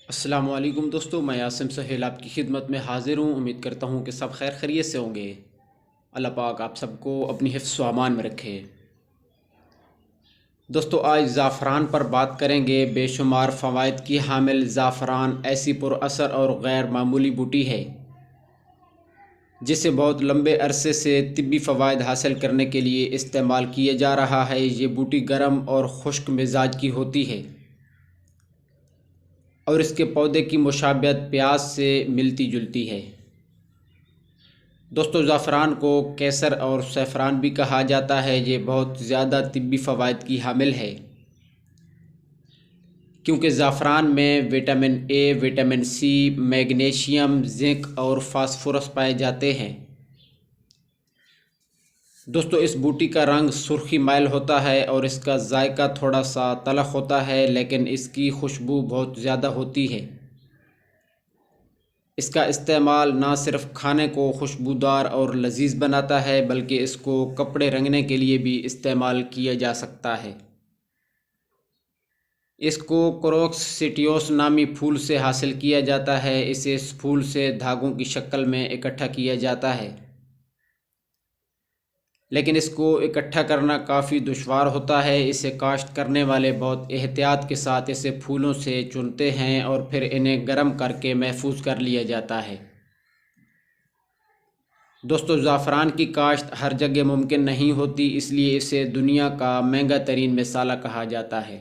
السلام علیکم دوستو، میں عاصم سہیل آپ کی خدمت میں حاضر ہوں۔ امید کرتا ہوں کہ سب خیر خیریت سے ہوں گے۔ اللہ پاک آپ سب کو اپنی حفظ و امان میں رکھے۔ دوستو، آج زعفران پر بات کریں گے۔ بے شمار فوائد کی حامل زعفران ایسی پر اثر اور غیر معمولی بوٹی ہے جسے بہت لمبے عرصے سے طبی فوائد حاصل کرنے کے لیے استعمال کیا جا رہا ہے۔ یہ بوٹی گرم اور خشک مزاج کی ہوتی ہے اور اس کے پودے کی مشابہت پیاز سے ملتی جلتی ہے۔ دوستو، زعفران کو کیسر اور سیفران بھی کہا جاتا ہے۔ یہ بہت زیادہ طبی فوائد کی حامل ہے کیونکہ زعفران میں vitamin A, vitamin C, magnesium, zinc اور فاسفورس پائے جاتے ہیں۔ دوستو، اس بوٹی کا رنگ سرخی مائل ہوتا ہے اور اس کا ذائقہ تھوڑا سا تلخ ہوتا ہے، لیکن اس کی خوشبو بہت زیادہ ہوتی ہے۔ اس کا استعمال نہ صرف کھانے کو خوشبودار اور لذیذ بناتا ہے بلکہ اس کو کپڑے رنگنے کے لیے بھی استعمال کیا جا سکتا ہے۔ اس کو کروکسیٹیوس نامی پھول سے حاصل کیا جاتا ہے۔ اسے اس پھول سے دھاگوں کی شکل میں اکٹھا کیا جاتا ہے، لیکن اس کو اکٹھا کرنا کافی دشوار ہوتا ہے۔ اسے کاشت کرنے والے بہت احتیاط کے ساتھ اسے پھولوں سے چنتے ہیں اور پھر انہیں گرم کر کے محفوظ کر لیا جاتا ہے۔ دوستو، زعفران کی کاشت ہر جگہ ممکن نہیں ہوتی، اس لیے اسے دنیا کا مہنگا ترین مسالہ کہا جاتا ہے۔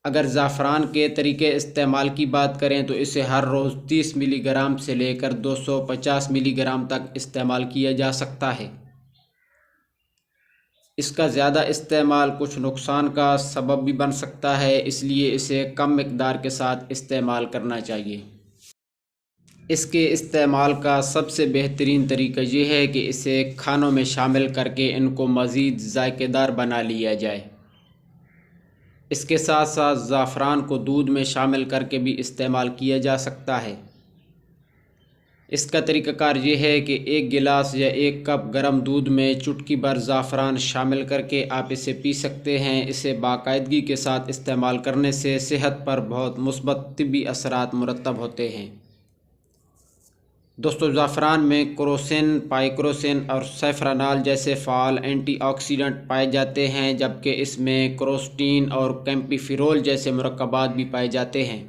اگر زعفران کے طریقے استعمال کی بات کریں تو اسے ہر روز 30 ملی گرام سے لے کر 250 ملی گرام تک استعمال کیا جا سکتا ہے۔ اس کا زیادہ استعمال کچھ نقصان کا سبب بھی بن سکتا ہے، اس لیے اسے کم مقدار کے ساتھ استعمال کرنا چاہیے۔ اس کے استعمال کا سب سے بہترین طریقہ یہ ہے کہ اسے کھانوں میں شامل کر کے ان کو مزید ذائقہ دار بنا لیا جائے۔ اس کے ساتھ ساتھ زعفران کو دودھ میں شامل کر کے بھی استعمال کیا جا سکتا ہے۔ اس کا طریقہ کار یہ ہے کہ 1 گلاس یا 1 کپ گرم دودھ میں چٹکی بھر زعفران شامل کر کے آپ اسے پی سکتے ہیں۔ اسے باقاعدگی کے ساتھ استعمال کرنے سے صحت پر بہت مثبت طبی اثرات مرتب ہوتے ہیں۔ دوستو، زعفران میں کروسین، پائکروسین اور سیفرانال جیسے فعال اینٹی آکسیڈنٹ پائے جاتے ہیں، جبکہ اس میں کروسٹین اور کیمپیفیرول جیسے مرکبات بھی پائے جاتے ہیں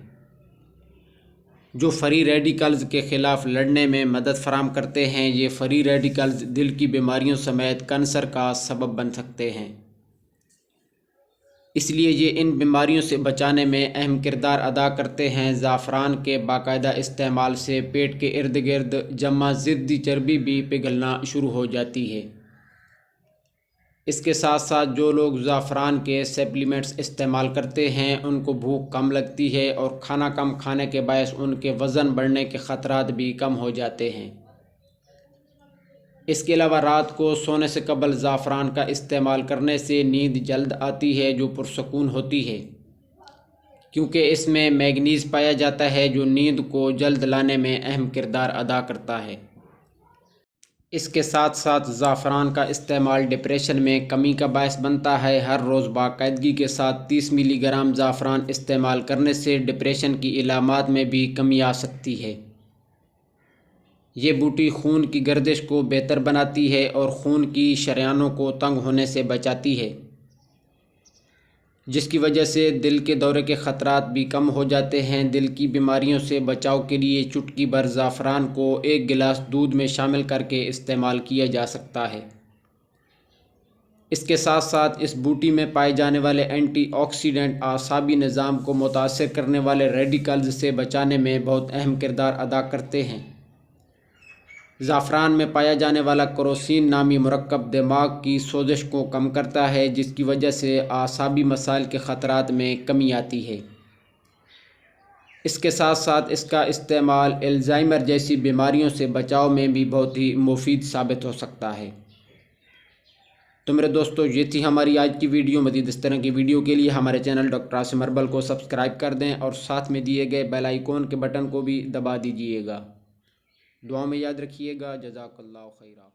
جو فری ریڈیکلز کے خلاف لڑنے میں مدد فراہم کرتے ہیں۔ یہ فری ریڈیکلز دل کی بیماریوں سمیت کینسر کا سبب بن سکتے ہیں، اس لیے یہ ان بیماریوں سے بچانے میں اہم کردار ادا کرتے ہیں۔ زعفران کے باقاعدہ استعمال سے پیٹ کے ارد گرد جمع ضدی چربی بھی پگھلنا شروع ہو جاتی ہے۔ اس کے ساتھ ساتھ جو لوگ زعفران کے سپلیمنٹس استعمال کرتے ہیں ان کو بھوک کم لگتی ہے اور کھانا کم کھانے کے باعث ان کے وزن بڑھنے کے خطرات بھی کم ہو جاتے ہیں۔ اس کے علاوہ رات کو سونے سے قبل زعفران کا استعمال کرنے سے نیند جلد آتی ہے جو پرسکون ہوتی ہے، کیونکہ اس میں مینگنیز پایا جاتا ہے جو نیند کو جلد لانے میں اہم کردار ادا کرتا ہے۔ اس کے ساتھ ساتھ زعفران کا استعمال ڈپریشن میں کمی کا باعث بنتا ہے۔ ہر روز باقاعدگی کے ساتھ 30 ملی گرام زعفران استعمال کرنے سے ڈپریشن کی علامات میں بھی کمی آ سکتی ہے۔ یہ بوٹی خون کی گردش کو بہتر بناتی ہے اور خون کی شریانوں کو تنگ ہونے سے بچاتی ہے، جس کی وجہ سے دل کے دورے کے خطرات بھی کم ہو جاتے ہیں۔ دل کی بیماریوں سے بچاؤ کے لیے چٹکی بھر زعفران کو 1 گلاس دودھ میں شامل کر کے استعمال کیا جا سکتا ہے۔ اس کے ساتھ ساتھ اس بوٹی میں پائے جانے والے اینٹی آکسیڈنٹ اعصابی نظام کو متاثر کرنے والے ریڈیکلز سے بچانے میں بہت اہم کردار ادا کرتے ہیں۔ زعفران میں پایا جانے والا کروسین نامی مرکب دماغ کی سوزش کو کم کرتا ہے، جس کی وجہ سے اعصابی مسائل کے خطرات میں کمی آتی ہے۔ اس کے ساتھ ساتھ اس کا استعمال الزائمر جیسی بیماریوں سے بچاؤ میں بھی بہت ہی مفید ثابت ہو سکتا ہے۔ تو میرے دوستو، یہ تھی ہماری آج کی ویڈیو۔ مزید اس طرح کی ویڈیو کے لیے ہمارے چینل ڈاکٹر عاصم اربل کو سبسکرائب کر دیں اور ساتھ میں دیے گئے بیل آئیکن کے بٹن کو بھی دبا دیجیے گا۔ دعا میں یاد رکھیے گا۔ جزاک اللہ خیرہ۔